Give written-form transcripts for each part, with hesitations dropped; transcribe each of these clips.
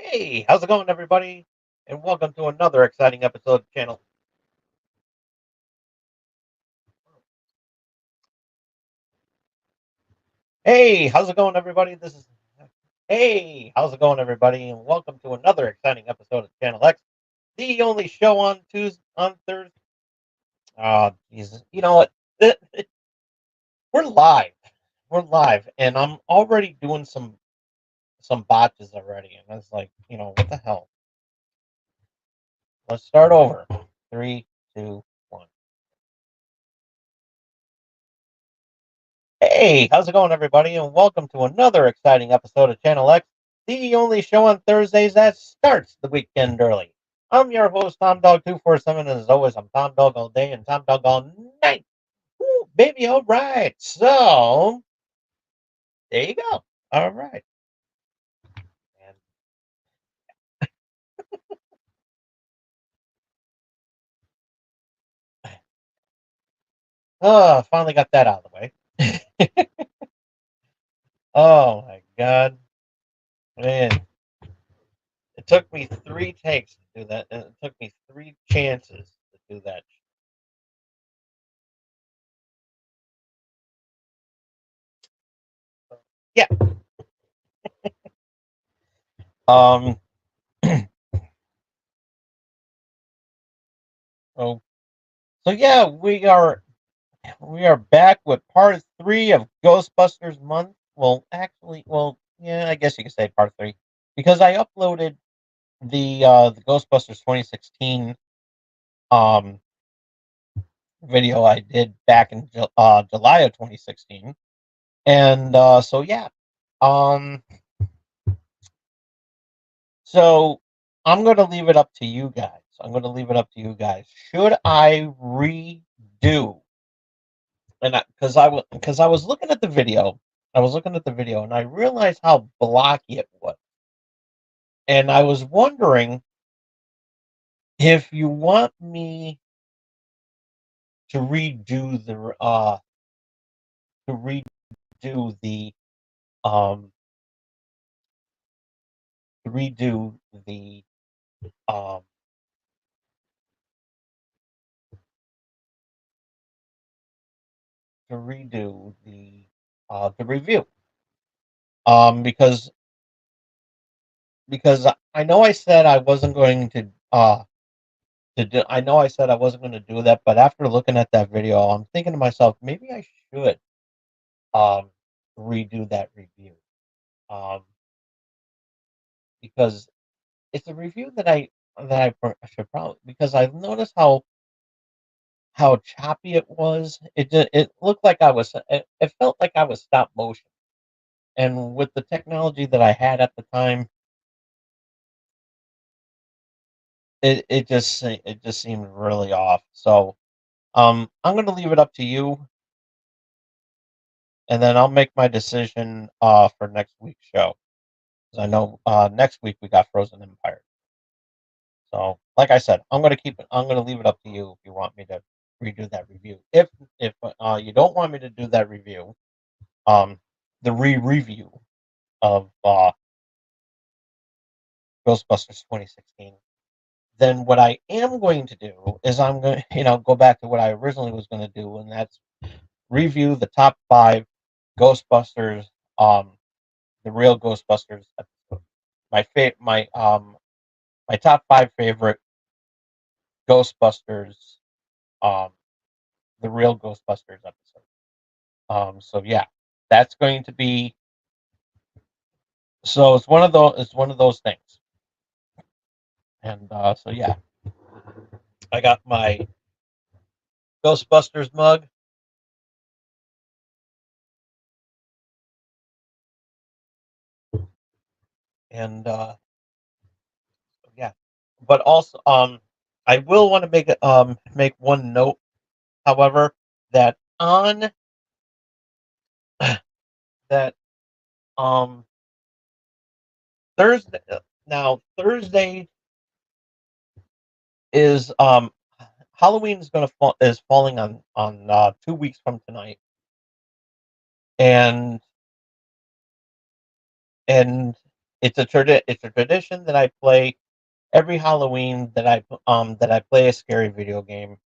Hey, how's it going, everybody? And welcome to another exciting episode of the channel. Hey, how's it going, everybody? Hey, how's it going, everybody? And welcome to another exciting episode of Channel X, the only show on Tuesday, on Thursday. Oh, Jesus. You know what? We're live. We're live, and I'm already doing some botches already. And I was like, what the hell? Let's start over. Three, two, one. Hey, how's it going, everybody? And welcome to another exciting episode of Channel X, the only show on Thursdays that starts the weekend early. I'm your host, Tom Dog 247, and as always, I'm Tom Dog all day and Tom Dog all night. Woo, baby, all right. So, there you go. All right. And, oh, finally got that out of the way. Oh, my God. Man, it took me three takes to do that, and it took me three chances to do that. Yeah. Um, so So yeah, we are back with part three of Ghostbusters Month. Yeah, I guess you could say part three because I uploaded the Ghostbusters 2016 um video I did back in July of 2016, and so yeah, um, so I'm gonna leave it up to you guys. I'm gonna leave it up to you guys. Should I redo and because I was looking at the video, and I realized how blocky it was, and I was wondering if you want me to to redo the um to redo the um to redo the review because I know I said I wasn't going I know I said I wasn't going to do that, but after looking at that video, I'm thinking to myself, maybe I should um, redo that review um, because it's a review I should probably because I noticed how choppy it was. It looked like it felt like I was stop motion, and with the technology that I had at the time, it just seemed really off. So I'm going to leave it up to you, and then I'll make my decision for next week's show. 'Cause I know next week we got Frozen Empire. So, like I said, I'm gonna keep it. I'm gonna leave it up to you if you want me to redo that review. If you don't want me to do that review, um, the review of Ghostbusters 2016, then what I am going to do is I'm going to go back to what I originally was going to do, and that's review the top five Ghostbusters, um, the real Ghostbusters episode. My top five favorite Ghostbusters, um, the real Ghostbusters episode. So yeah, that's going to be so it's one of those things. And so yeah, I got my Ghostbusters mug, and yeah, but also I will want to make one note, however, that on that um Thursday Thursday is Halloween is falling on 2 weeks from tonight, and and it's a tradition that I play every Halloween that I play a scary video game.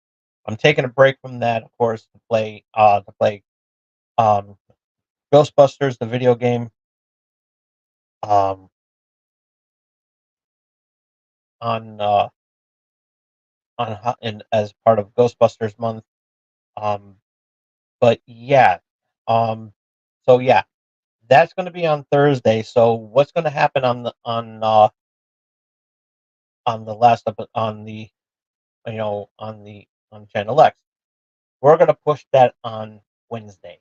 I'm taking a break from that, of course, to play um Ghostbusters, the video game, um on in as part of Ghostbusters Month. Um, but yeah, um, so yeah, that's going to be on Thursday. So what's going to happen on the last on the on Channel X? We're going to push that on Wednesday.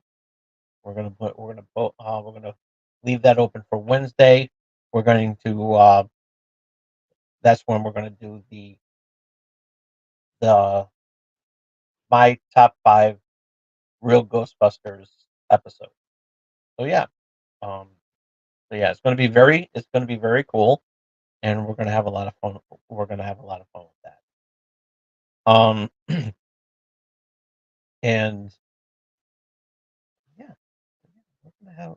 We're going to leave that open for Wednesday. We're going to that's when we're going to do the my top five real Ghostbusters episode. So yeah, um, so yeah, it's going to be very cool, and we're going to have a lot of fun. We're going to have a lot of fun with that. Um, and yeah,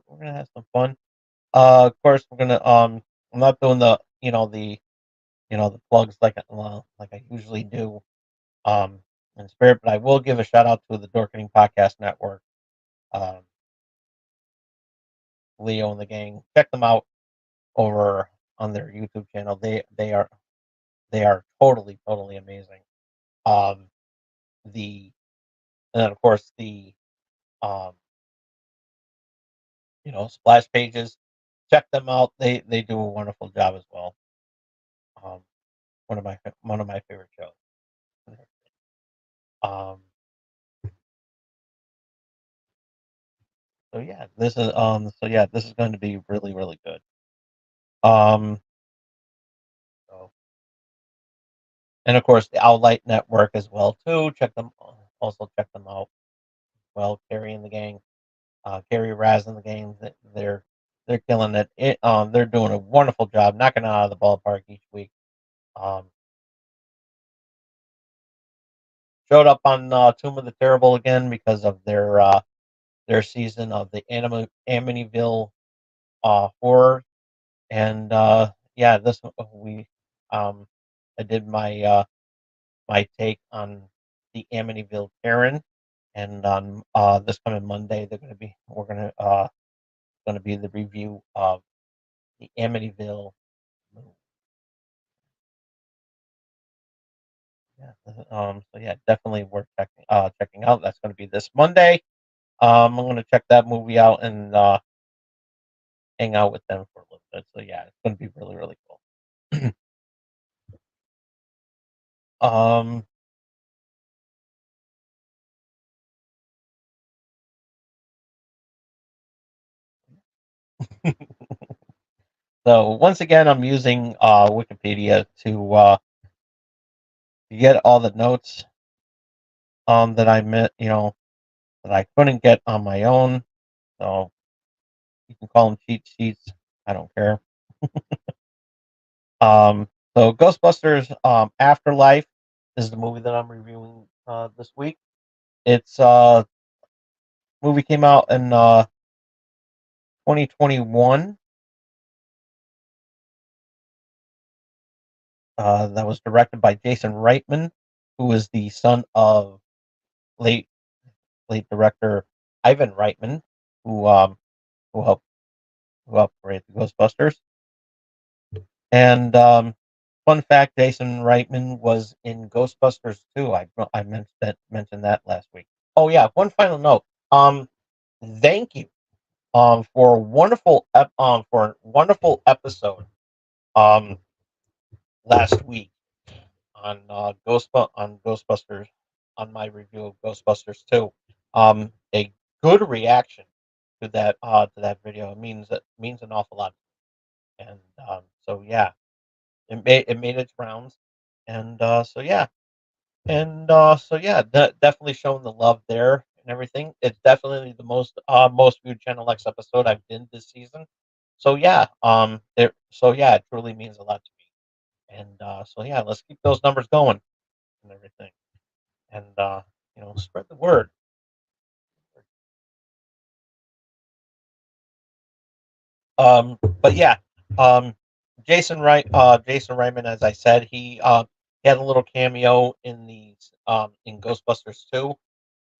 we're gonna have some fun. Of course, we're gonna I'm not doing the plugs like I usually do in spirit, but I will give a shout out to the Dorkening Podcast Network, um, Leo and the gang. Check them out over on their YouTube channel. They are totally amazing. Um, the and then of course the um, splash pages. Check them out. They do a wonderful job as well. Um, one of my favorite shows. Um, this is going to be really good. Um, so, and of course the Outlight Network as well too. Check them out. Well, Carrie and the gang, Carrie Raz and the gang, they're killing it. They're doing a wonderful job, knocking it out of the ballpark each week. Um, Showed up on Tomb of the Terrible again because of their season of the Amityville horror. And yeah, this we I did my take on the Amityville Karen, and on this coming Monday going to be the review of the Amityville. Yeah, so yeah, definitely worth checking out. That's going to be this Monday. I'm going to check that movie out and hang out with them for a little bit. So yeah, it's going to be really cool. um, so once again, I'm using Wikipedia to get all the notes that I met, that I couldn't get on my own. So you can call them cheat sheets. I don't care. So Ghostbusters Afterlife is the movie that I'm reviewing this week. It's movie came out in 2021. That was directed by Jason Reitman, who is the son of late late director Ivan Reitman, who um who helped create the Ghostbusters. And fun fact: Jason Reitman was in Ghostbusters too. I mentioned that last week. Oh yeah, one final note. Thank you for a wonderful episode um last week on Ghostbusters, on my review of Ghostbusters 2. A good reaction to that video. It means an awful lot. And so yeah, it made its rounds. And so yeah. And so yeah, definitely showing the love there and everything. It's definitely the most viewed Channel X episode I've been this season. So yeah, it truly means a lot to me. And so yeah, let's keep those numbers going and everything. And spread the word. But yeah, um, Jason Reitman, as I said, he had a little cameo in Ghostbusters 2.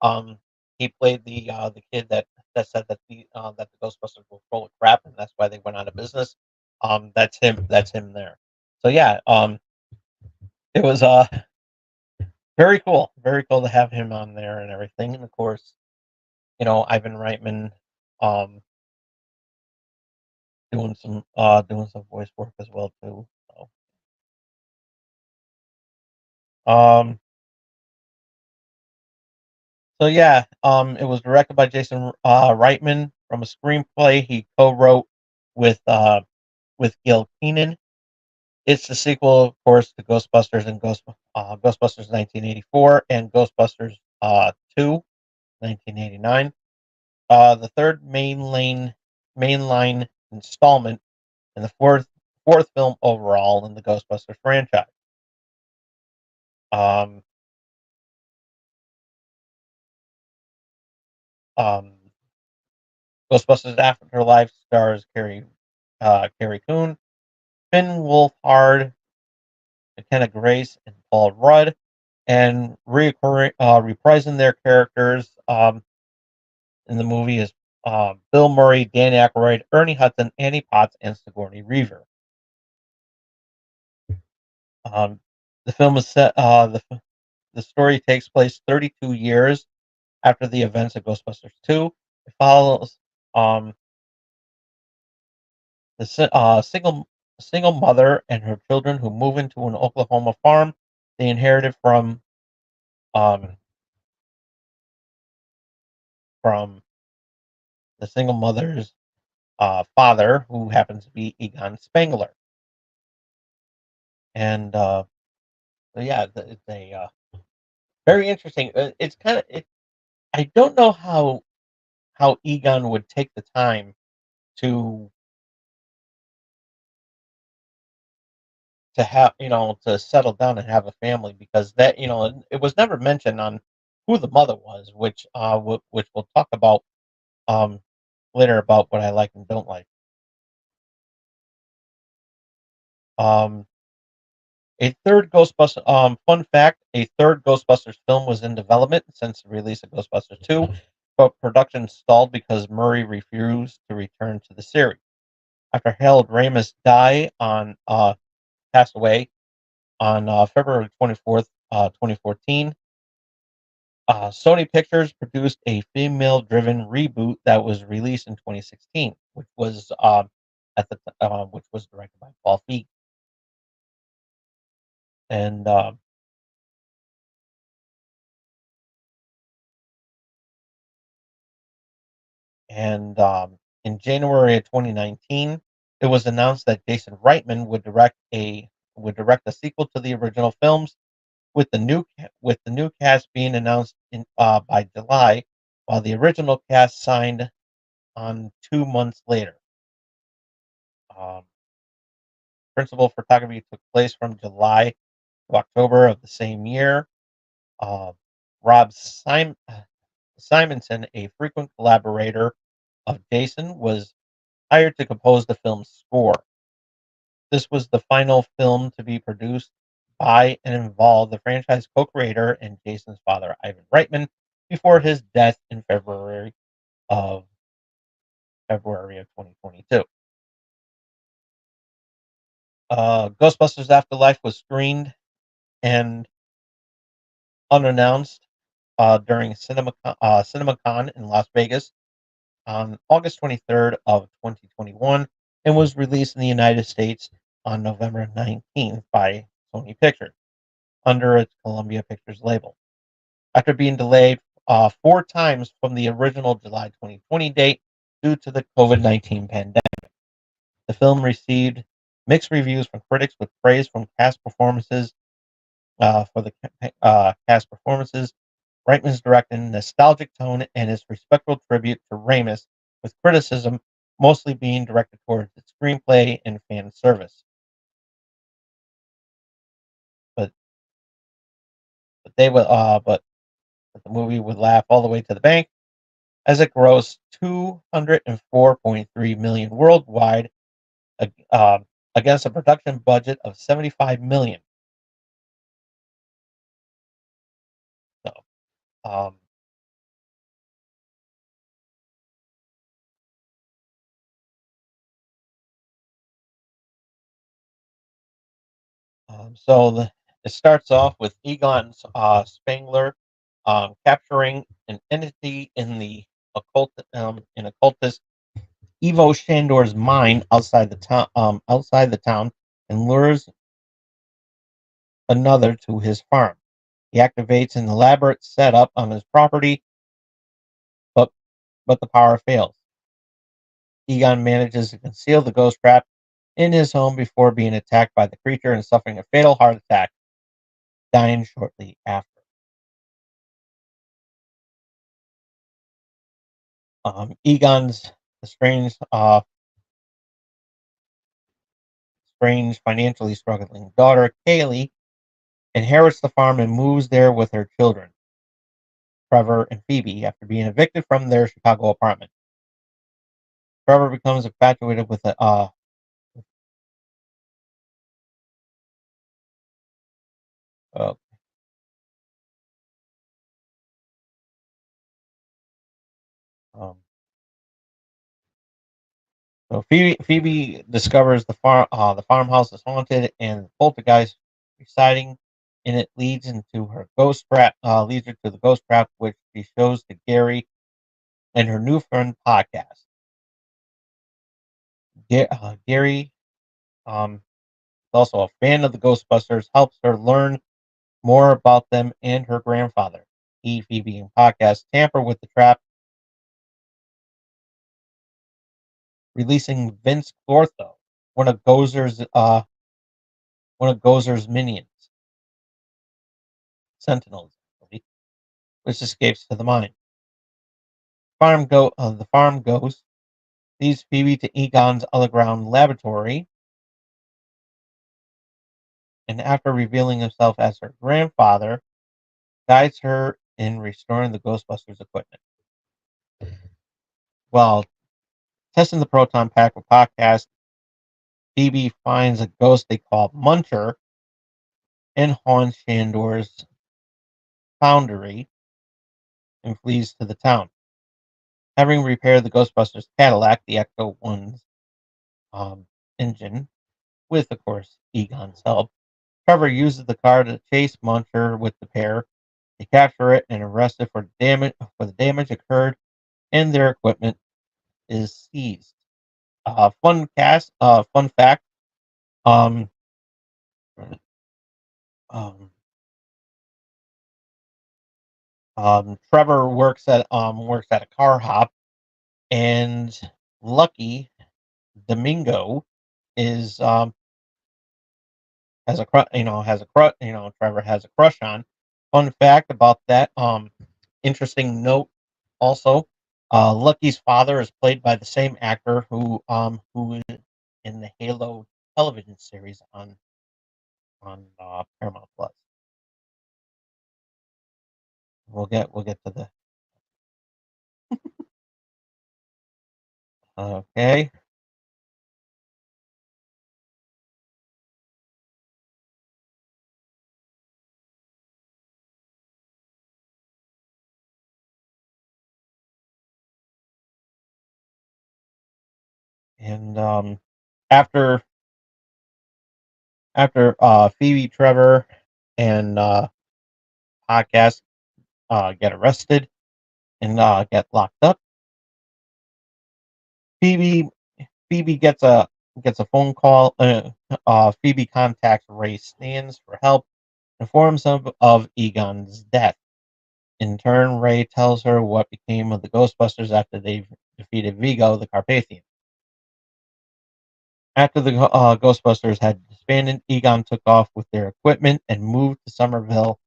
Um, he played the kid that said that the Ghostbusters were full of crap, and that's why they went out of business. That's him. That's him there. So yeah, it was very cool to have him on there and everything. And of course, Ivan Reitman, um, doing some voice work as well too. Um, so yeah, it was directed by Jason Reitman from a screenplay he co-wrote with uh with Gil Keenan. It's the sequel, of course, to Ghostbusters 1984 and Ghostbusters 2 1989. The third mainline installment and the fourth film overall in the Ghostbusters franchise. Um, um, Ghostbusters Afterlife stars Carrie Coon, Finn Wolfhard, McKenna Grace, and Paul Rudd, and reprising their characters in the movie is Bill Murray, Dan Aykroyd, Ernie Hudson, Annie Potts, and Sigourney Weaver. Um, the film is set. The story takes place 32 years after the events of Ghostbusters 2. It follows um, the single mother and her children who move into an Oklahoma farm they inherited um, from the single mother's father, who happens to be Egon Spengler. And so yeah, it's a very interesting. It's kind of it. I don't know how Egon would take the time to have to settle down and have a family, because that it was never mentioned on who the mother was, which we'll talk about um later about what I like and don't like. Um, a third Ghostbuster Fun fact: a third Ghostbusters film was in development since the release of Ghostbusters 2, but production stalled because Murray refused to return to the series after Harold Ramis passed away on February 24th, 2014. Sony Pictures produced a female-driven reboot that was released in 2016, which was directed by Paul Feig, and and in January of 2019, it was announced that Jason Reitman would direct a sequel to the original films, with the new cast being announced by July, while the original cast signed on 2 months later. Um, Principal photography took place from July to October of the same year. Uh, Simonson, a frequent collaborator of Jason, was hired to compose the film's score. This was the final film to be produced by and involved the franchise co-creator and Jason's father, Ivan Reitman, before his death in of February of 2022. Ghostbusters Afterlife was screened and unannounced during CinemaCon in Las Vegas on August 23rd of 2021, and was released in the United States on November 19th by Sony Pictures under its Columbia Pictures label. After being delayed 4 times from the original July 2020 date due to the COVID-19 pandemic, the film received mixed reviews from critics, with praise from cast performances for the cast performances, Reitman's directing, nostalgic tone, and his respectful tribute to Ramis, with criticism mostly being directed towards its screenplay and fan service. But they would, but the movie would laugh all the way to the bank as it grossed 204.3 million worldwide, against a production budget of 75 million. So, um, it starts off with Egon's Spangler capturing an entity in the occultist Evo Shandor's mind outside the town, and lures another to his farm. He activates an elaborate setup on his property, but the power fails. Egon manages to conceal the ghost trap in his home before being attacked by the creature and suffering a fatal heart attack, dying shortly after. Egon's strange, financially struggling daughter, Kaylee, inherits the farm and moves there with her children, Trevor and Phoebe, after being evicted from their Chicago apartment. Trevor becomes infatuated with a uh, um, so Phoebe discovers the farmhouse is haunted, and the poltergeist residing in it leads her to the ghost trap, which she shows to Gary and her new friend podcast. Gary, is also a fan of the Ghostbusters, helps her learn more about them and her grandfather. Phoebe, and podcast tamper with the trap, releasing Vince Clortho, one of Gozer's minions, Sentinels, which escapes to the mine. The farm ghost leads Phoebe to Egon's underground laboratory, and after revealing himself as her grandfather, guides her in restoring the Ghostbusters equipment. While testing the proton pack with podcast, Phoebe finds a ghost they call Muncher and haunts Shandor's foundry and flees to the town. Having repaired the Ghostbusters Cadillac, the Ecto One's engine, with of course Egon's help, Trevor uses the car to chase Muncher with the pair. They capture it and arrest it for the damage occurred, and their equipment is seized. Fun fact. Um, um, Trevor works at a car hop, and Lucky Domingo is has a Trevor has a crush on. Fun fact about that. Interesting note also. Lucky's father is played by the same actor who is in the Halo television series on Paramount Plus. We'll get to the okay. And after Phoebe, Trevor, and podcast get arrested and get locked up, Phoebe Phoebe gets a phone call. Phoebe contacts Ray Stans for help, informs him of Egon's death. In turn, Ray tells her what became of the Ghostbusters after they defeated Vigo the Carpathian. After the Ghostbusters had disbanded, Egon took off with their equipment and moved to Somerville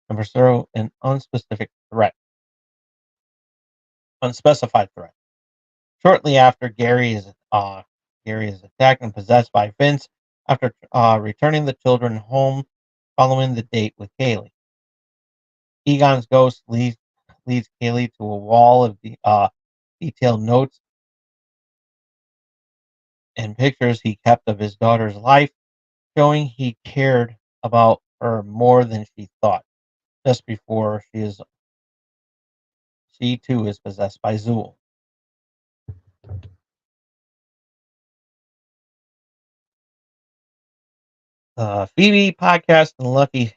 and pursue an unspecified threat. Shortly after, Gary is attacked and possessed by Vince after returning the children home following the date with Kaylee. Egon's ghost leads Kaylee to a wall of detailed notes and pictures he kept of his daughter's life, showing he cared about her more than she thought. Just before she too is possessed by Zool. Phoebe podcast and Lucky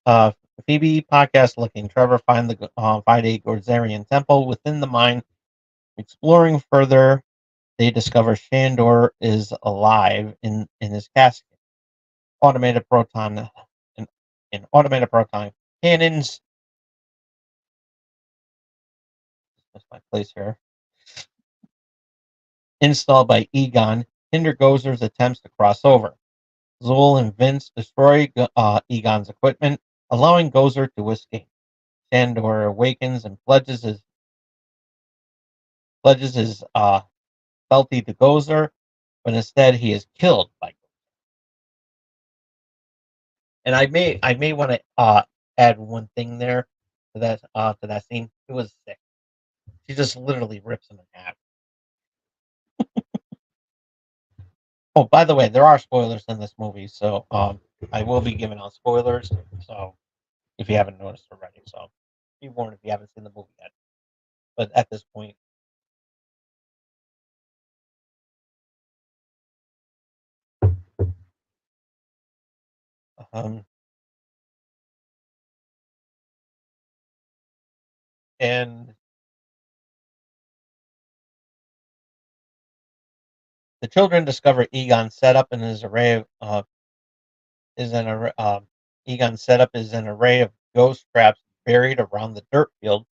uh, Phoebe podcast looking Trevor find a Gordzarian temple within the mine. Exploring further, they discover Shandor is alive in his casket. Automated proton and, and automated proton cannons. That's my place here. Installed by Egon hinder Gozer's attempts to cross over. Zool and Vince destroy Egon's equipment, allowing Gozer to escape. Shandor awakens and pledges his fealty to Gozer, but instead he is killed by Gozer. And I may want to add one thing there to that scene. It was sick. She just literally rips him in half. Oh, by the way, there are spoilers in this movie, so I will be giving out spoilers. So if you haven't noticed already, so be warned if you haven't seen the movie yet. But at this point, um, and the children discover Egon's setup and his array of is an array. Egon's setup is an array of ghost traps buried around the dirt field,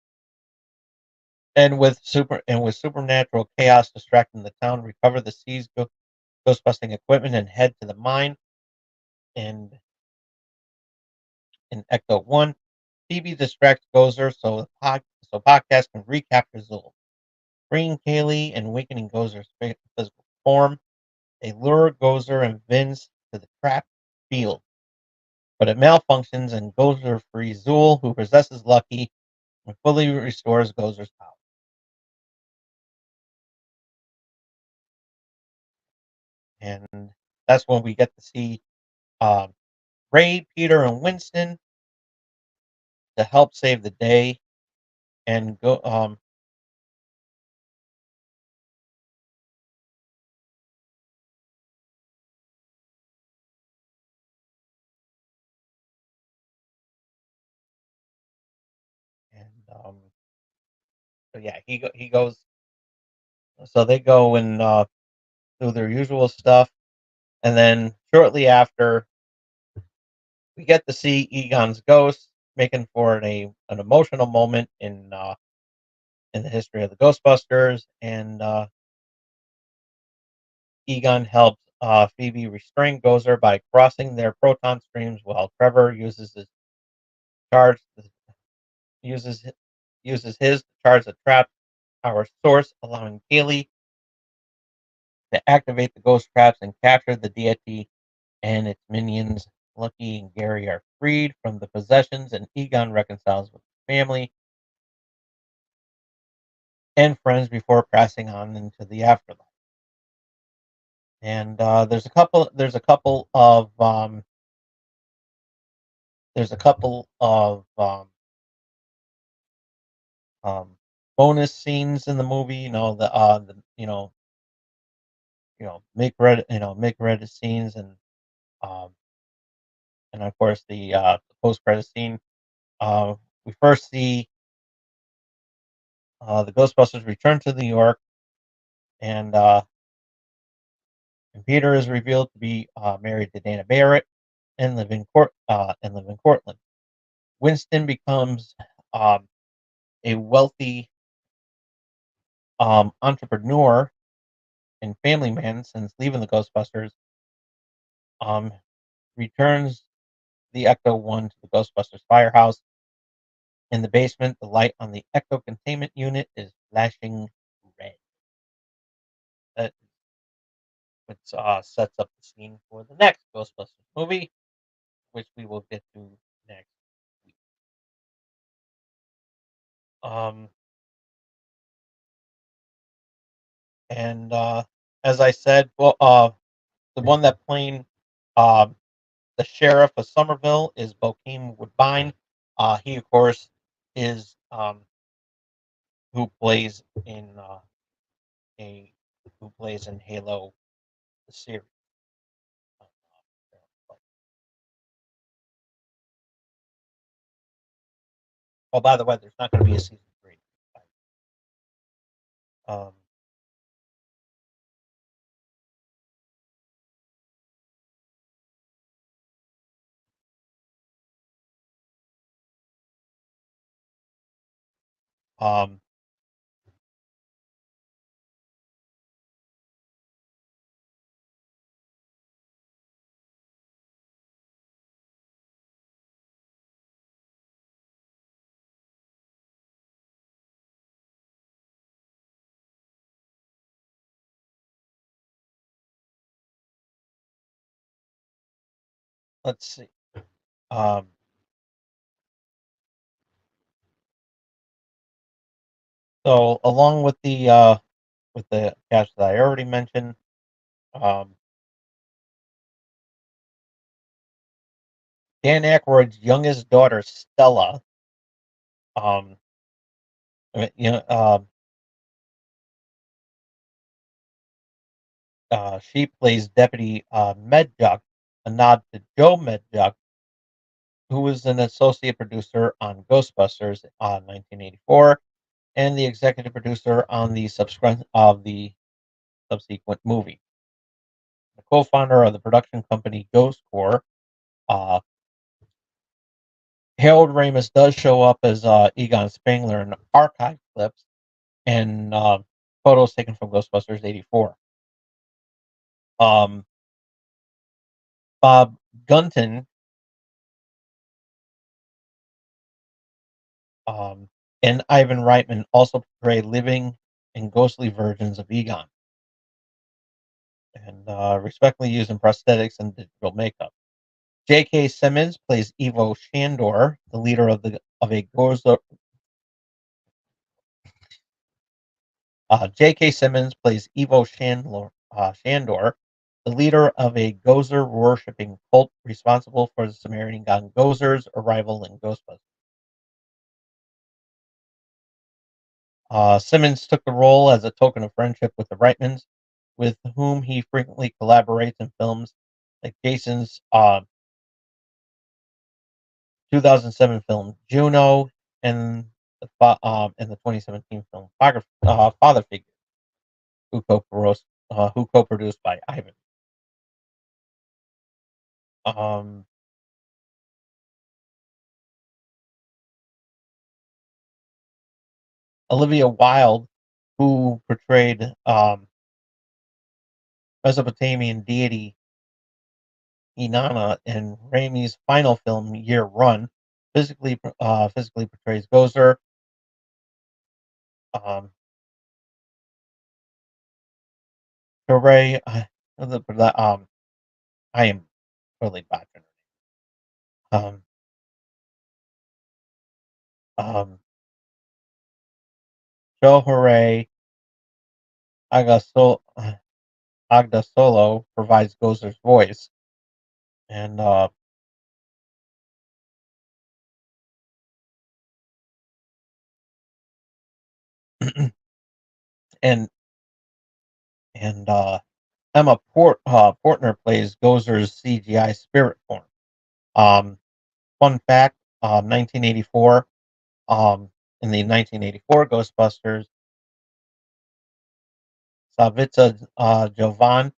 and with supernatural chaos distracting the town, recover the seized ghostbusting equipment and head to the mine. And in Ecto One, Phoebe distracts Gozer so podcast can recapture Zool, freeing Kaylee and awakening Gozer's physical form. They lure Gozer and Vince to the trapped field, but it malfunctions and Gozer frees Zool, who possesses Lucky and fully restores Gozer's power. And that's when we get to see um, Ray, Peter, and Winston to help save the day and go. And so yeah, he goes. So they go and do their usual stuff, and then shortly after, we get to see Egon's ghost, making for an emotional moment in the history of the Ghostbusters, and Egon helps Phoebe restrain Gozer by crossing their proton streams, while Trevor charge uses uses his to charge the trap power source, allowing Kaylee to activate the ghost traps and capture the deity and its minions. Lucky and Gary are freed from the possessions, and Egon reconciles with his family and friends before passing on into the afterlife. And there's a couple of um, bonus scenes in the movie. Make credit scenes, um, and of course the post credit scene. Uh, we first see the Ghostbusters return to New York, and Peter is revealed to be married to Dana Barrett and live in Cortland. Winston becomes um, a wealthy entrepreneur and family man since leaving the Ghostbusters. Um, returns the Ecto One to the Ghostbusters firehouse. In the basement, the light on the Ecto containment unit is flashing red. That which sets up the scene for the next Ghostbusters movie, which we will get to next week. Um, and as I said, well, the one that playing um, the sheriff of Somerville is Bokeem Woodbine. He, of course, is who plays in a who plays in Halo the series. Oh, by the way, there's not going to be a season three. Um, um, let's see. Um, so along with the cast that I already mentioned, um, Dan Aykroyd's youngest daughter Stella, um, you know, she plays Deputy Medjuk, a nod to Joe Medjuk, who was an associate producer on Ghostbusters 1984 and the executive producer on the subsequent movie. The co-founder of the production company Ghost Corps, uh, Harold Ramis does show up as Egon Spangler in archive clips and photos taken from Ghostbusters '84. Um, Bob Gunton um, and Ivan Reitman also portray living and ghostly versions of Egon, and respectively using prosthetics and digital makeup. J.K. Simmons plays Ivo Shandor, the leader of a Gozer. J.K. Simmons plays Shandor, the leader of a Gozer worshipping cult responsible for the Sumerian god Gozer's arrival in Ghostbusters. Simmons took the role as a token of friendship with the Reitmans, with whom he frequently collaborates in films like Jason's 2007 film Juno and the 2017 film Father Figure, who co-produced by Ivan. Um, Olivia Wilde, who portrayed Mesopotamian deity Inanna in Raimi's final film Year Run, physically portrays Gozer. Um, Hooray! I am totally botching. Um, um, Joe Hooray Agasol, Agda Solo provides Gozer's voice, and and and Emma Portner plays Gozer's CGI spirit form. Um, Fun fact: 1984. In the 1984 Ghostbusters, Savitsa Jovan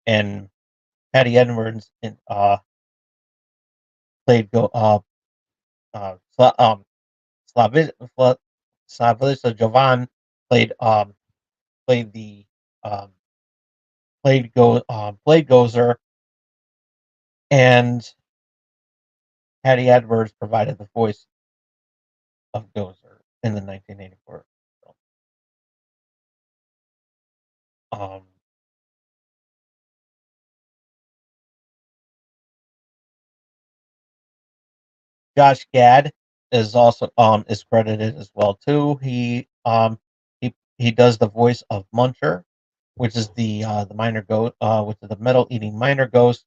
and Patty Edwards played Slavi- Sla- Savitsa Jovan played played the um, played Gozer, and Patty Edwards provided the voice of Gozer in the 1984 film. Um, Josh Gad is credited as well too. He does the voice of Muncher. which is the minor ghost, which is the metal-eating minor ghost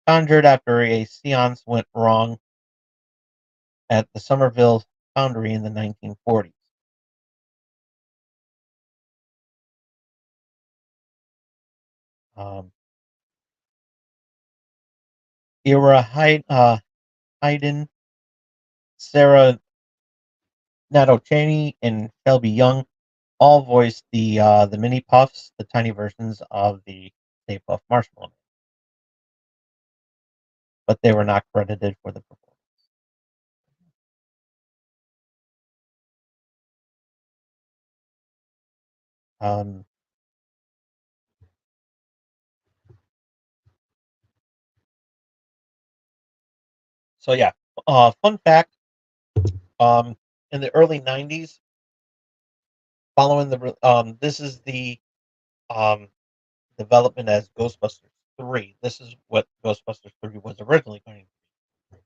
conjured after a seance went wrong at the Somerville Foundry in the 1940s. Um, Ira Hayden, Sarah Natochenny, and Shelby Young all voiced the mini puffs, the tiny versions of the Stay Puft Marshmallow, but they were not credited for the performance. Um, so yeah, fun fact: um, in the early '90s, following this is the um, development as Ghostbusters 3. This is what Ghostbusters 3 was originally going to be.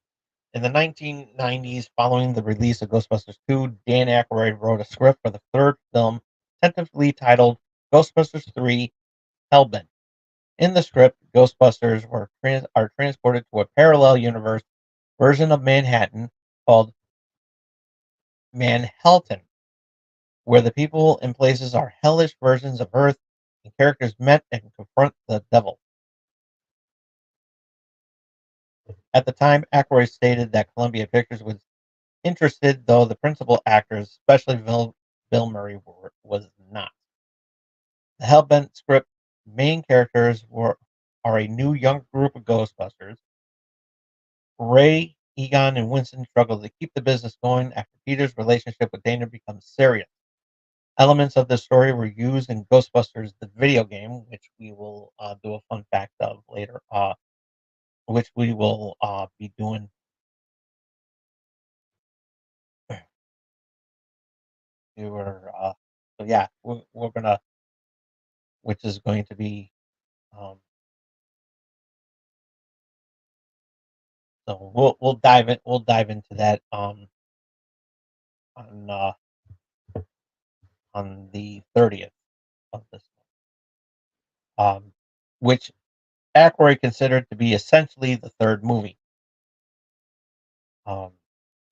In the 1990s, following the release of Ghostbusters 2, Dan Aykroyd wrote a script for the third film, tentatively titled Ghostbusters 3 Hellbent. In the script, Ghostbusters are transported to a parallel universe version of Manhattan called Manhattan, where the people and places are hellish versions of Earth, and characters met and confront the devil. At the time, Aykroyd stated that Columbia Pictures was interested, though the principal actors, especially Bill Murray, was not. The Hellbent script main characters are a new young group of Ghostbusters. Ray, Egon, and Winston struggle to keep the business going after Peter's relationship with Dana becomes serious. Elements of this story were used in Ghostbusters, the video game, which we will do a fun fact of later, which we will be doing. We were, so yeah, we're gonna, which is going to be, um, so we'll dive into that on uh, on the 30th of this which Aykroyd considered to be essentially the third movie. Um,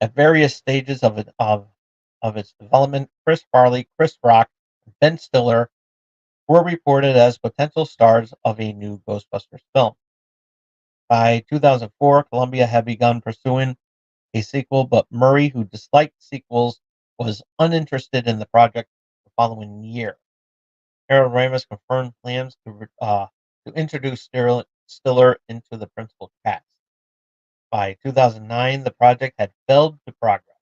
at various stages of its development, Chris Farley, Chris Rock, and Ben Stiller were reported as potential stars of a new Ghostbusters film. By 2004, Columbia had begun pursuing a sequel, but Murray, who disliked sequels, was uninterested in the project the following year. Harold Ramis confirmed plans to introduce Stiller into the principal cast. By 2009, the project had failed to progress.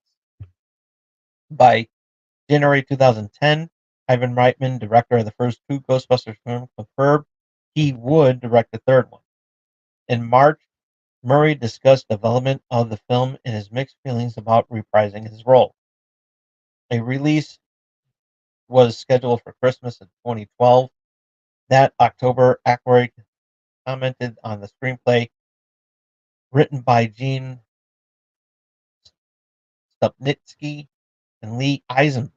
By January 2010, Ivan Reitman, director of the first two Ghostbusters films, confirmed he would direct the third one. In March, Murray discussed development of the film and his mixed feelings about reprising his role. A release was scheduled for Christmas of 2012. That October, Aykroyd commented on the screenplay written by Gene Stupnitsky and Lee Eisenberg,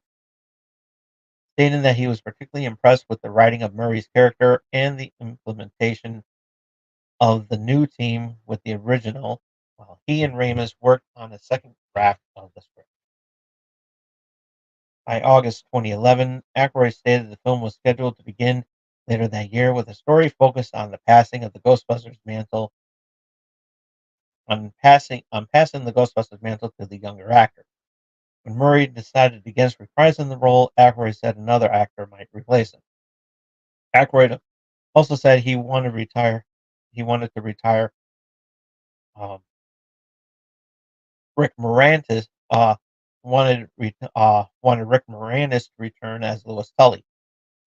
stating that he was particularly impressed with the writing of Murray's character and the implementation of the new team with the original, while he and Ramis worked on a second draft of the script. By August 2011, Aykroyd stated the film was scheduled to begin later that year with a story focused on the passing of the Ghostbusters mantle on passing the Ghostbusters mantle to the younger actor. When Murray decided against reprising the role, Aykroyd said another actor might replace him. Aykroyd also said he wanted to retire. He wanted to retire um, Rick Moranis wanted Rick Moranis to return as Louis Tully.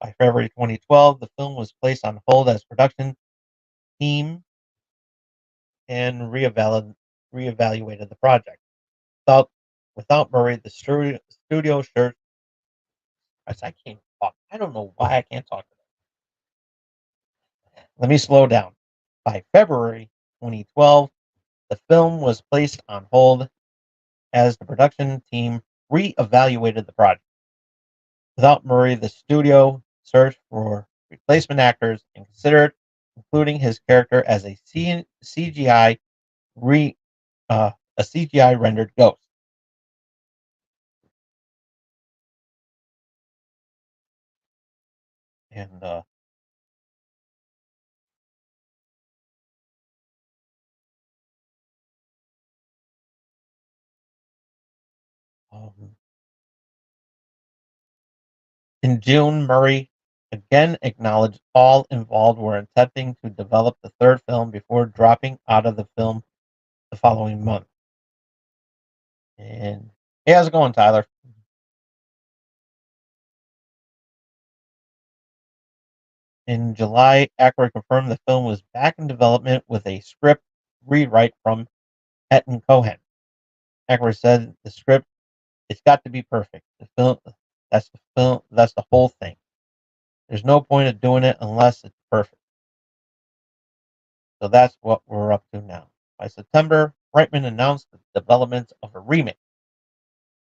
By February 2012, the film was placed on hold as production team and reevaluated the project. Without without Murray, the studio shirt. I can't talk. I don't know why I can't talk. Let me slow down. By February 2012, the film was placed on hold as the production team reevaluated the project. Without Murray, the studio search for replacement actors and considered including his character as CGI re a CGI rendered ghost. And um, in June, Murray again acknowledged all involved were attempting to develop the third film before dropping out of the film the following month. And hey, how's it going, Tyler? In July, Aykroyd confirmed the film was back in development with a script rewrite from Etan Cohen. Aykroyd said the script, it's got to be perfect. That's the whole thing. There's no point of doing it unless it's perfect. So that's what we're up to now. By September, Reitman announced the development of a remake.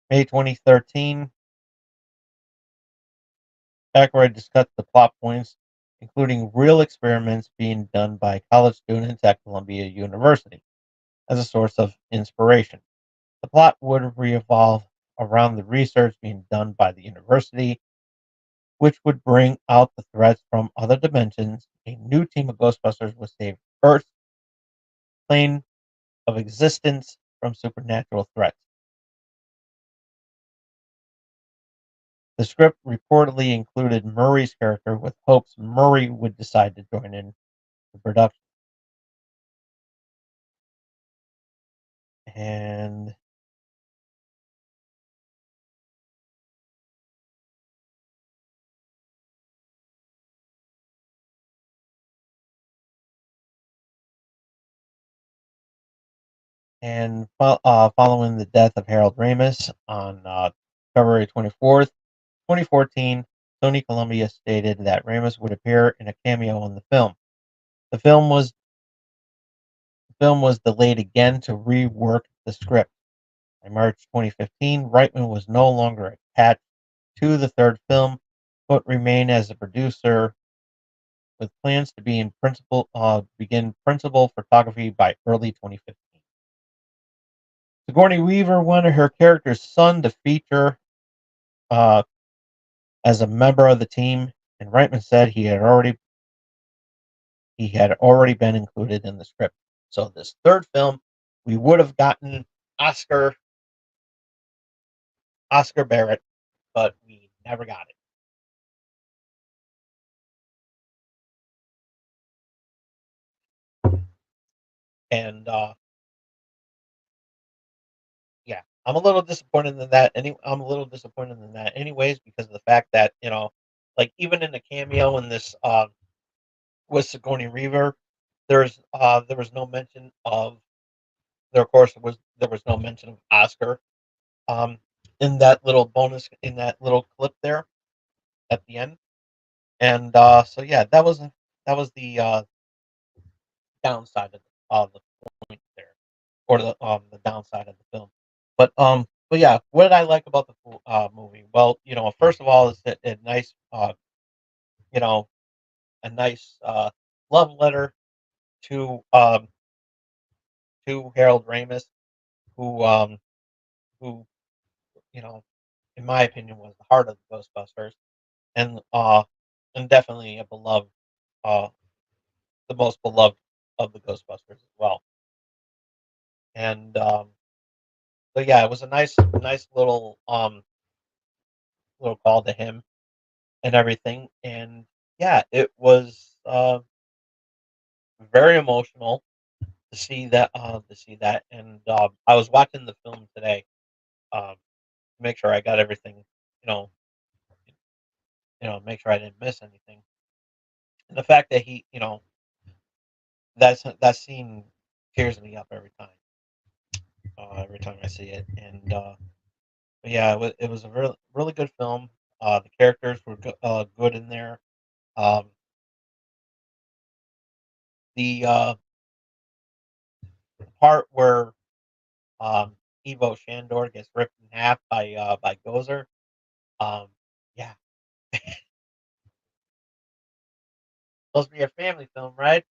May 2013, Aykroyd discussed the plot points, including real experiments being done by college students at Columbia University, as a source of inspiration. The plot would revolve around the research being done by the university, which would bring out the threats from other dimensions. A new team of Ghostbusters would save Earth's plane of existence from supernatural threats. The script reportedly included Murray's character with hopes Murray would decide to join in the production. And following the death of Harold Ramis on February 24th, 2014, Sony Columbia stated that Ramis would appear in a cameo in the film. The film was delayed again to rework the script. In March 2015, Reitman was no longer attached to the third film, but remained as a producer with plans to begin principal photography by early 2015. Sigourney Weaver wanted her character's son to feature uh, as a member of the team, and Reitman said he had already been included in the script. So this third film, we would have gotten Oscar Oscar Barrett, but we never got it. And yeah, I'm a little disappointed in that. I'm a little disappointed in that, anyways, because of the fact that like even in the cameo in this with Sigourney Weaver, there was no mention of there. Of course, there was no mention of Oscar um in that little clip there at the end. And so yeah, that was the downside of the point there, or the downside of the film. But yeah, what did I like about the movie? Well, first of all, it's a nice you know a nice love letter to Harold Ramis, who who you know in my opinion was the heart of the Ghostbusters, and definitely a beloved, uh the most beloved of the Ghostbusters as well. And so yeah, it was a nice little call to him and everything. And yeah, it was very emotional to see that. And I was watching the film today to make sure I got everything, you know, make sure I didn't miss anything. And the fact that that scene tears me up every time I see it. And but yeah, it was a really good film. The characters were good in there. Um, the part where Evo Shandor gets ripped in half by Gozer. Um, yeah, Supposed to be a family film, right?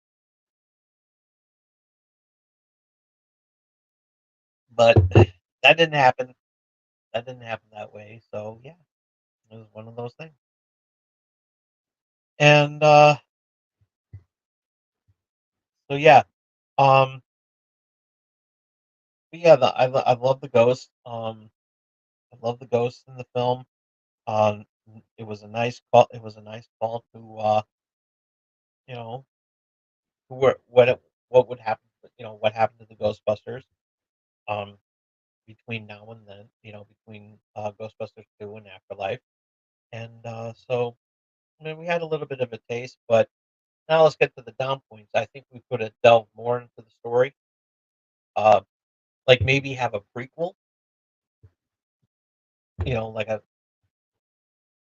But that didn't happen. That didn't happen that way. So yeah, it was one of those things. And so yeah, um, but yeah, I love the ghost. I love the ghost in the film. Um, it was a nice call. It was a nice call to you know, who were what would happen. What happened to the Ghostbusters. Um, between now and then. Between Ghostbusters 2 and Afterlife. And so, I mean, we had a little bit of a taste, but now let's get to the down points. I think we could have delved more into the story. Uh, like maybe have a prequel, like a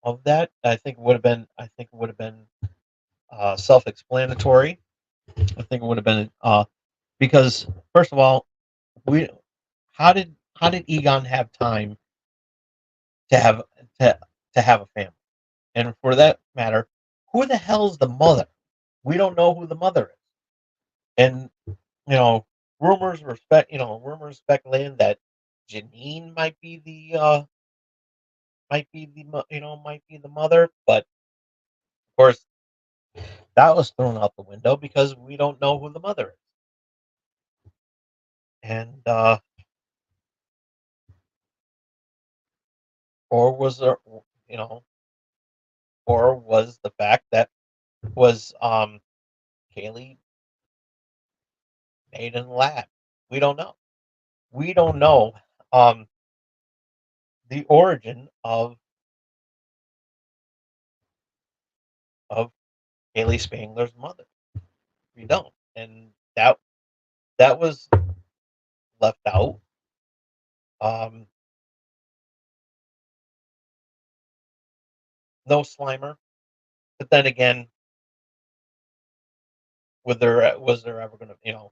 of that. I think it would have been. I think it would have been self-explanatory. I think it would have been because first of all, we how did Egon have time to have to to have a family? And for that matter, who the hell's the mother? We don't know who the mother is. And you know, rumors speculating that Janine might be the mother, but of course that was thrown out the window because we don't know who the mother is. And or was there, you know, or was the fact that was Kaylee made in the lab? We don't know. We don't know um the origin of Haley Spangler's mother. We don't, and that was left out. Um, no Slimer, but then again, was there ever going to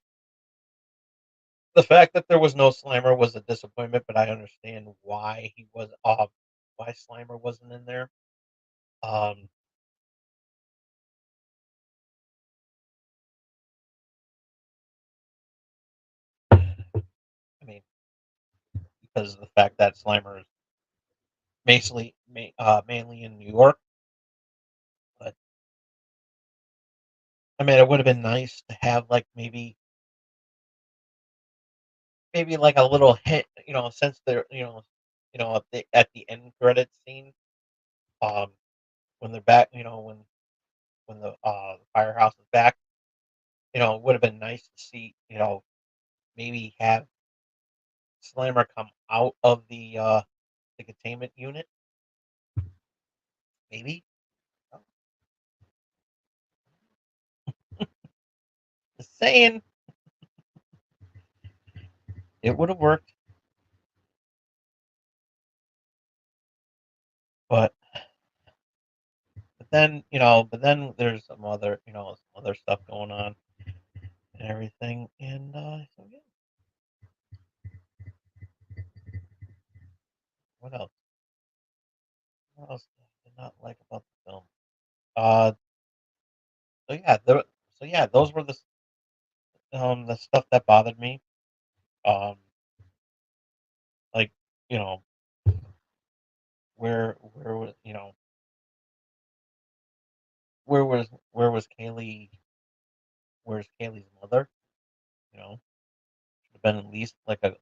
the fact that there was no Slimer was a disappointment, but I understand why Slimer wasn't in there. Um, I mean, because of the fact that Slimer is mainly in New York, but I mean, it would have been nice to have like maybe like a little hint, since they're at the end credit scene, um, when they're back, when the firehouse is back, it would have been nice to see, maybe have Slammer come out of the containment unit, maybe. Oh, just saying, it would have worked, but but then there's some other stuff going on and everything, and so yeah. What else? What else did I not like about the film? Uh, so yeah, those were the stuff that bothered me. Um, like you know, where was Kaylee? Where's Kaylee's mother? You know, should have been at least like a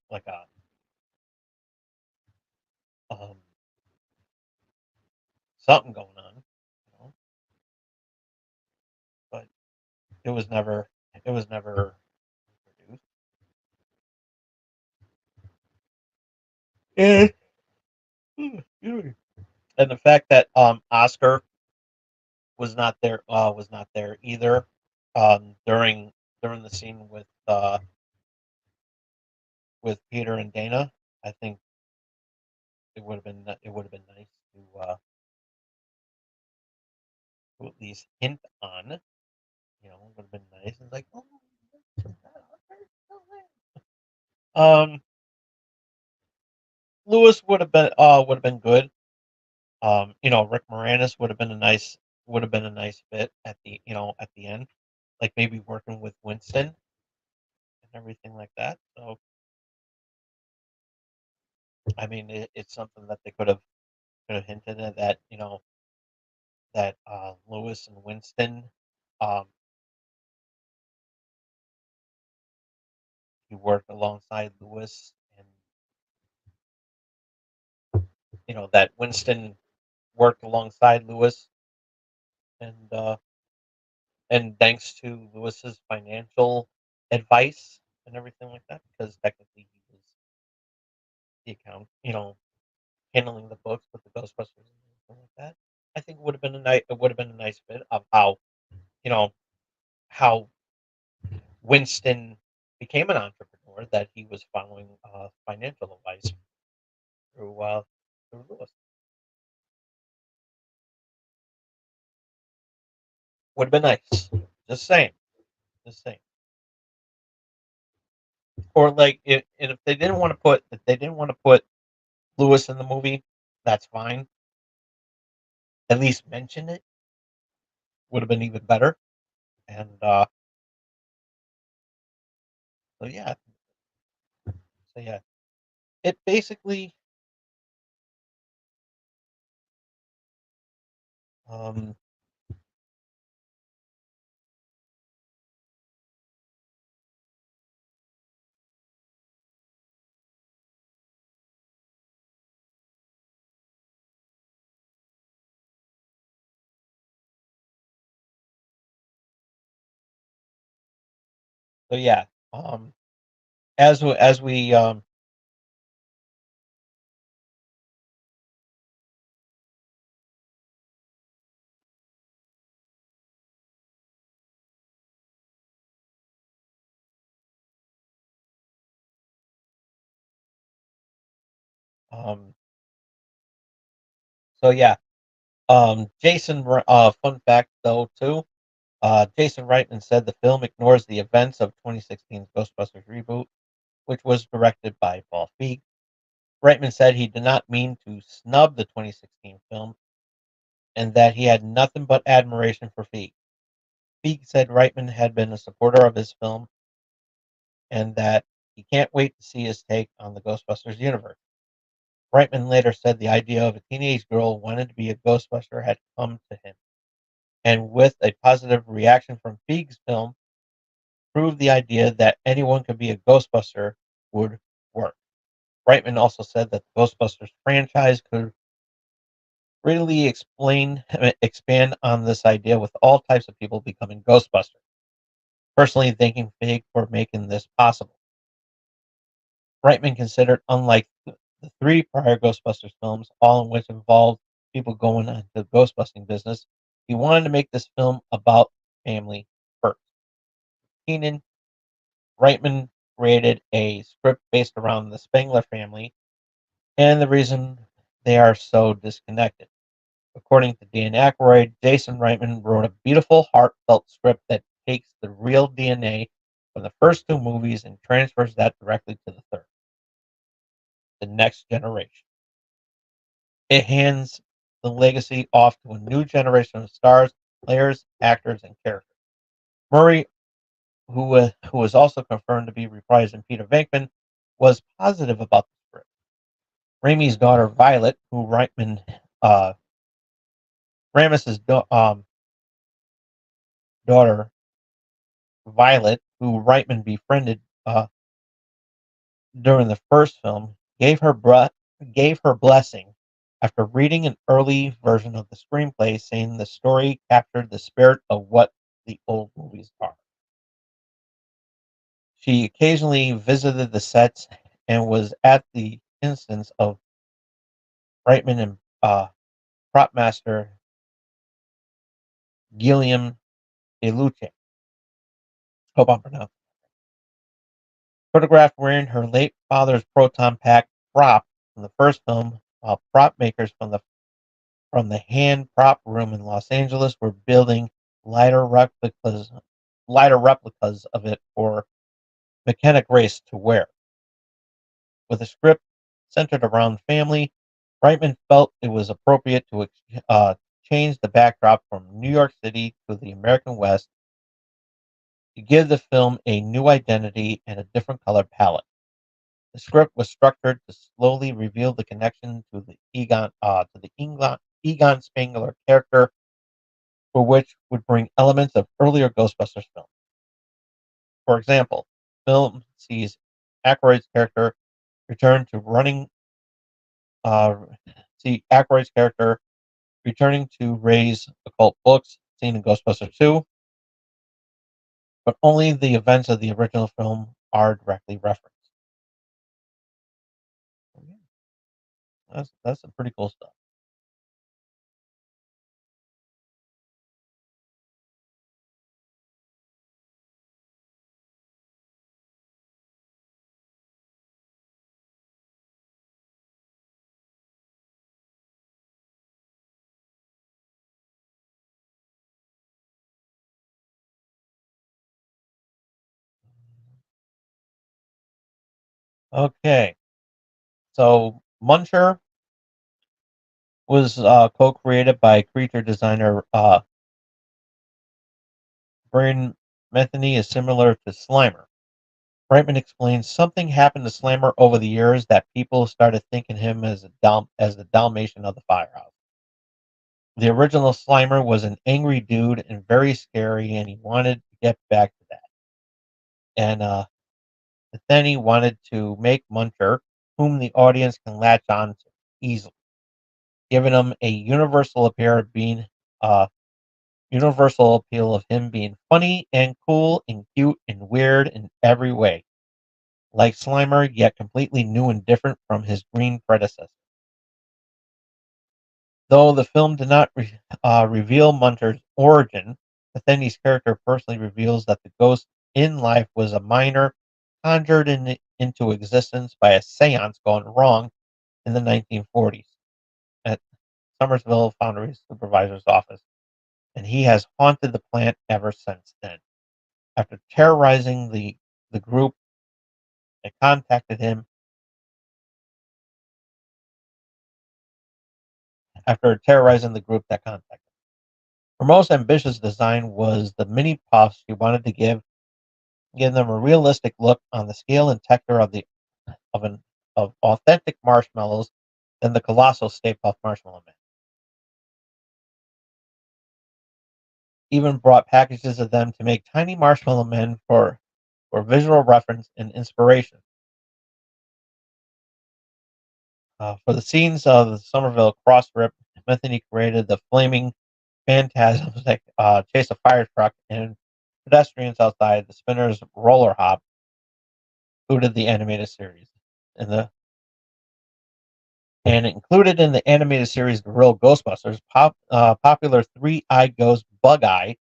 um something going on. You know, but it was never it was never introduced. And, and the fact that Oscar was not there either during the scene with Peter and Dana. I think it would have been nice to at least hint on. It would have been nice. It's like, oh, um, Lewis would have been good. Rick Moranis would have been a nice would have been a nice fit at the end, like maybe working with Winston and everything like that. So I mean, it's something that they could have hinted at that that Lewis and Winston, um, he worked alongside Lewis, and that Winston worked alongside Lewis, and thanks to Lewis's financial advice and everything like that, because technically he was the account, handling the books with the Ghostbusters and everything like that. I think it would have been a nice bit of you know how Winston became an entrepreneur, that he was following financial advice through Lewis. Would have been nice. Just saying. Just saying. Or like if they didn't want to put Lewis in the movie, that's fine. At least mention it would have been even better. And so yeah, so yeah, it basically um so yeah, um as we um so yeah, fun fact though too. Jason Reitman said the film ignores the events of 2016's Ghostbusters reboot, which was directed by Paul Feig. Reitman said he did not mean to snub the 2016 film, and that he had nothing but admiration for Feig. Feig said Reitman had been a supporter of his film, and that he can't wait to see his take on the Ghostbusters universe. Reitman later said the idea of a teenage girl wanting to be a Ghostbuster had come to him, and with a positive reaction from Feig's film, proved the idea that anyone could be a Ghostbuster would work. Reitman also said that the Ghostbusters franchise could readily expand on this idea with all types of people becoming Ghostbusters, personally thanking Feig for making this possible. Reitman considered, unlike the three prior Ghostbusters films, all in which involved people going into the ghostbusting business, he wanted to make this film about family first. Keenan Reitman created a script based around the Spengler family and the reason they are so disconnected. According to Dan Aykroyd, Jason Reitman wrote a beautiful, heartfelt script that takes the real DNA from the first two movies and transfers that directly to the third, the next generation. It hands the legacy off to a new generation of stars, players, actors, and characters. Murray, who was also confirmed to be reprising Peter Venkman, was positive about the script. Raimi's daughter Violet, who Reitman, uh, Ramos's daughter Violet, who Reitman befriended during the first film, gave her blessing after reading an early version of the screenplay, saying the story captured the spirit of what the old movies are. She occasionally visited the sets and was at the instance of Reitman and prop master Guillaume Deluce. Hope I'm pronouncing. Photographed wearing her late father's proton pack prop from the first film, while prop makers from the hand prop room in Los Angeles were building lighter replicas lighter replicas of it for mechanic race to wear. With a script centered around family, Reitman felt it was appropriate to changed the backdrop from New York City to the American West to give the film a new identity and a different color palette. The script was structured to slowly reveal the connection to the Egon Spengler character, for which would bring elements of earlier Ghostbusters films. For example, the film sees Aykroyd's character return to running. Uh, see Aykroyd's character returning to Ray's occult books, seen in Ghostbusters 2, but only the events of the original film are directly referenced. So, yeah, that's some pretty cool stuff. Okay, so Muncher was co-created by creature designer Brian Metheny, is similar to Slimer. Brightman explains something happened to Slimer over the years that people started thinking him as the Dalmatian of the firehouse. The original Slimer was an angry dude and very scary, and he wanted to get back to that. And then he wanted to make Muncher, whom the audience can latch on to easily, giving him a universal appeal of him being funny and cool and cute and weird in every way, like Slimer, yet completely new and different from his green predecessor. Though the film did not reveal Munter's origin, Nathaniel's character personally reveals that the ghost in life was a miner conjured into existence by a seance gone wrong in the 1940s at Somersville Foundry Supervisor's office, and he has haunted the plant ever since then. After terrorizing the group that contacted him, after terrorizing the group that contacted him. Her most ambitious design was the mini puffs she wanted to give them a realistic look on the scale and texture of an of authentic marshmallows than the colossal Stay Puft Marshmallow Man. Even brought packages of them to make tiny marshmallow men for visual reference and inspiration. For the scenes of the Somerville cross rip, Metheny created the flaming phantasms that chase a fire truck and pedestrians outside the spinner's roller hop, included the animated series. And the and included in the animated series The Real Ghostbusters, popular three-eyed ghost Bug Eye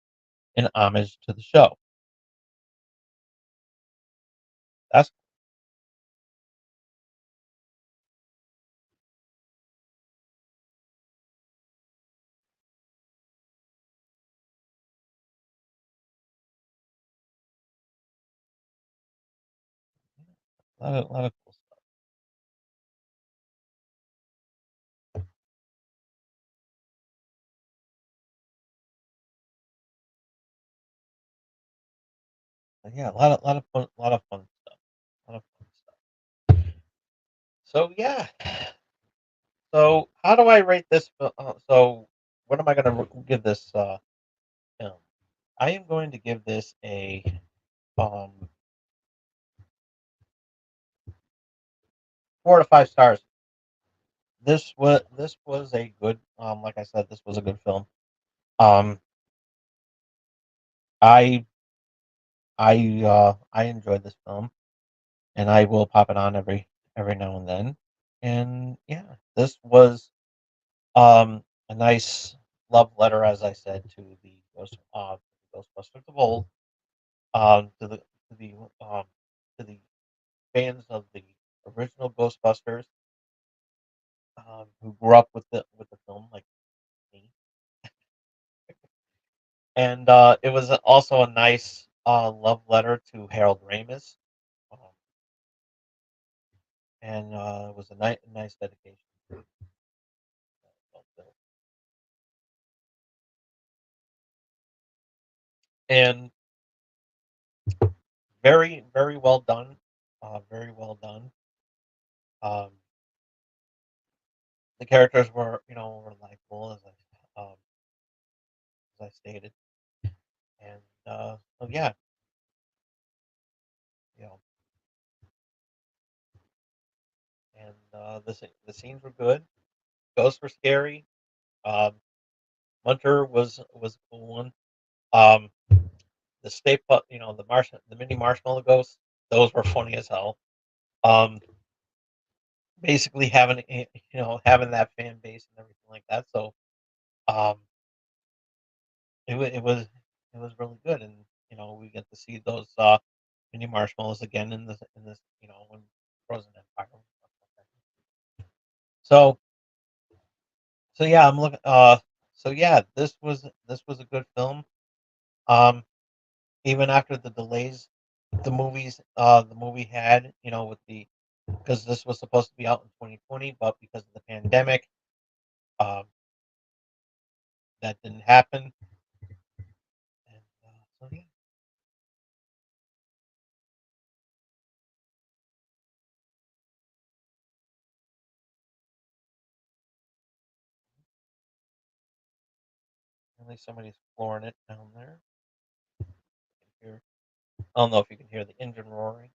in homage to the show. That's a lot of cool stuff. Yeah, a lot of fun stuff. A lot of fun stuff. So yeah. So how do I rate this? So what am I going to give this film? I am going to give this a um 4 to 5 stars. This was a good like I said, this was a good film. Um I I enjoyed this film and I will pop it on every now and then. And yeah, this was a nice love letter, as I said, to the Ghostbusters of old, to the um to the fans of the original Ghostbusters, who grew up with the film like me. And it was also a nice love letter to Harold Ramis, um, and it was a nice dedication to and very, very well done. Very well done. Um, the characters were, were likable as I stated, and so yeah, you know, and the scenes were good. Ghosts were scary. Um, Munter was a cool one. Um, the Stay Puft, the mini marshmallow ghosts, those were funny as hell. Um, Basically having having that fan base and everything like that. So um, it was really good, and we get to see those mini marshmallows again in this when Frozen Empire. So so yeah, I'm looking. So yeah, this was a good film. Um, Even after the delays, the movie had with the because this was supposed to be out in 2020, but because of the pandemic, um, that didn't happen. And so yeah, at least somebody's flooring it down there. Here, I don't know if you can hear the engine roaring.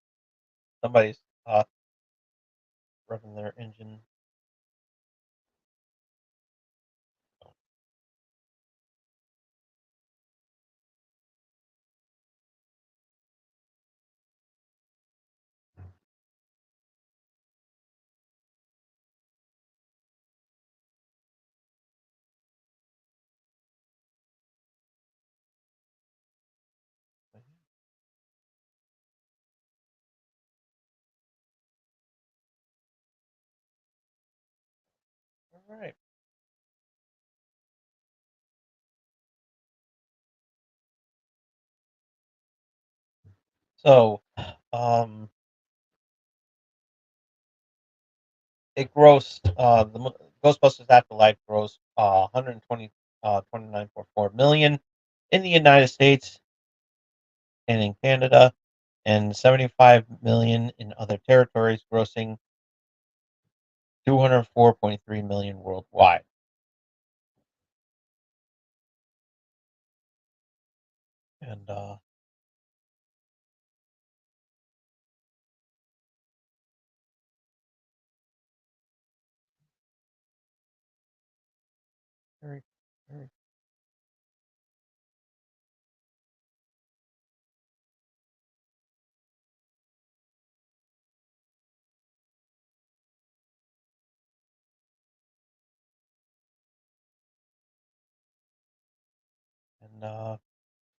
Somebody's revving their engine. All right. So, um, it grossed Ghostbusters Afterlife grossed 120 29.4 million in the United States and in Canada, and 75 million in other territories, grossing 204.3 million worldwide. And very, very, and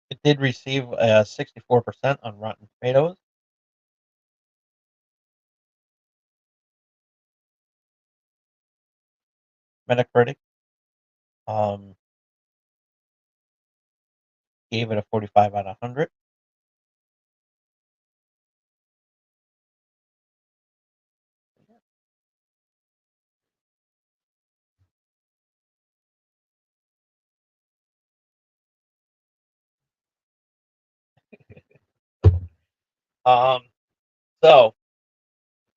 it did receive 64% on Rotten Tomatoes. Metacritic um, gave it a 45 out of 100. Um, so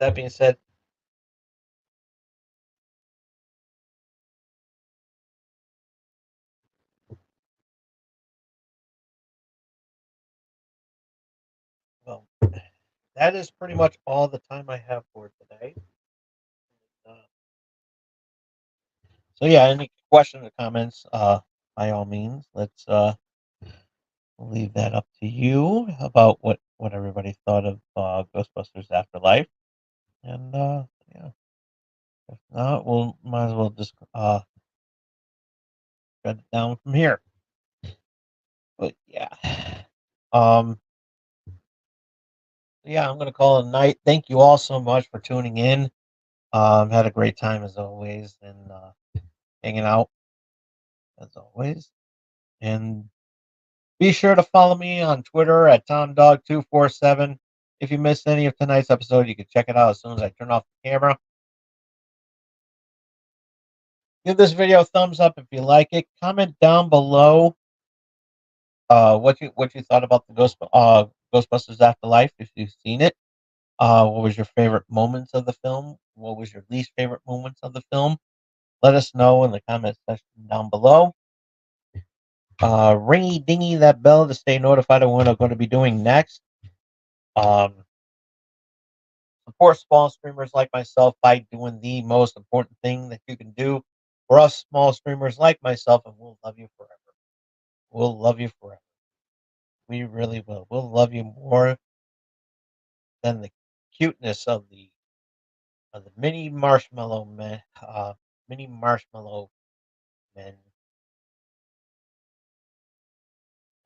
that being said, well, that is pretty much all the time I have for today. Uh, so yeah, any questions or comments? By all means, let's leave that up to you about what everybody thought of Ghostbusters Afterlife, and yeah, if not, we'll might as well just shut it down from here. But yeah, um, yeah, I'm gonna call it a night. Thank you all so much for tuning in. Had a great time as always, and hanging out as always. And be sure to follow me on Twitter at TomDog247. If you missed any of tonight's episode, you can check it out as soon as I turn off the camera. Give this video a thumbs up if you like it. Comment down below what you thought about the Ghostbusters Afterlife if you've seen it. What was your favorite moments of the film? What was your least favorite moments of the film? Let us know in the comment section down below. Ringy dingy that bell to stay notified of what I'm going to be doing next. Um, Support small streamers like myself by doing the most important thing that you can do for us small streamers like myself, and we'll love you forever. We'll love you forever. We really will. We'll love you more than the cuteness of the mini marshmallow men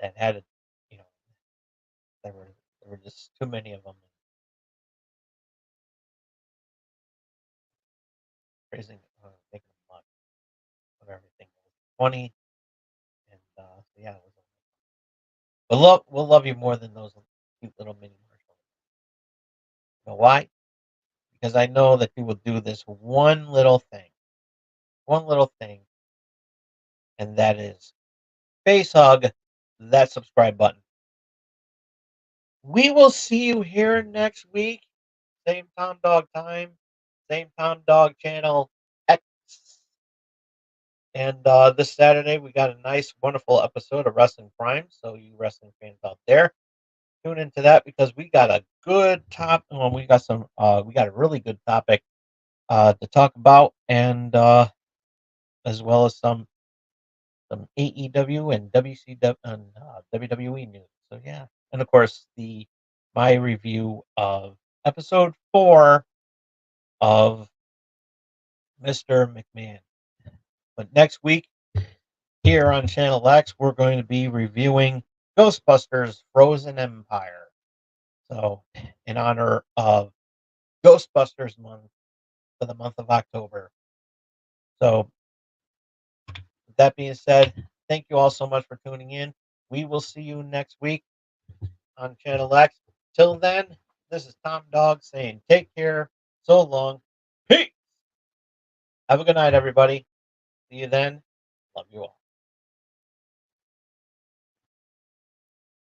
that had it. You know, there were just too many of them. Praising, making fun of everything. It was funny, and so yeah, it was. We'll love you more than those cute little mini marshmallows. You know why? Because I know that you will do this one little thing, and that is face hug that subscribe button. We will see you here next week. Same Tom Dog time, same Tom Dog channel X. And this Saturday, we got a nice, wonderful episode of Wrestling Prime. So, you wrestling fans out there, tune into that because we got a good top. Well, we got a really good topic to talk about, and as well as some AEW and WCW and WWE news. So yeah, and of course the my review of episode 4 of Mr. McMahon. But next week here on Channel X, we're going to be reviewing Ghostbusters Frozen Empire. So in honor of Ghostbusters Month for the month of October. So with that being said, thank you all so much for tuning in. We will see you next week on Channel X. Till then, this is Tom Dog saying take care. So long. Peace. Have a good night, everybody. See you then. Love you all.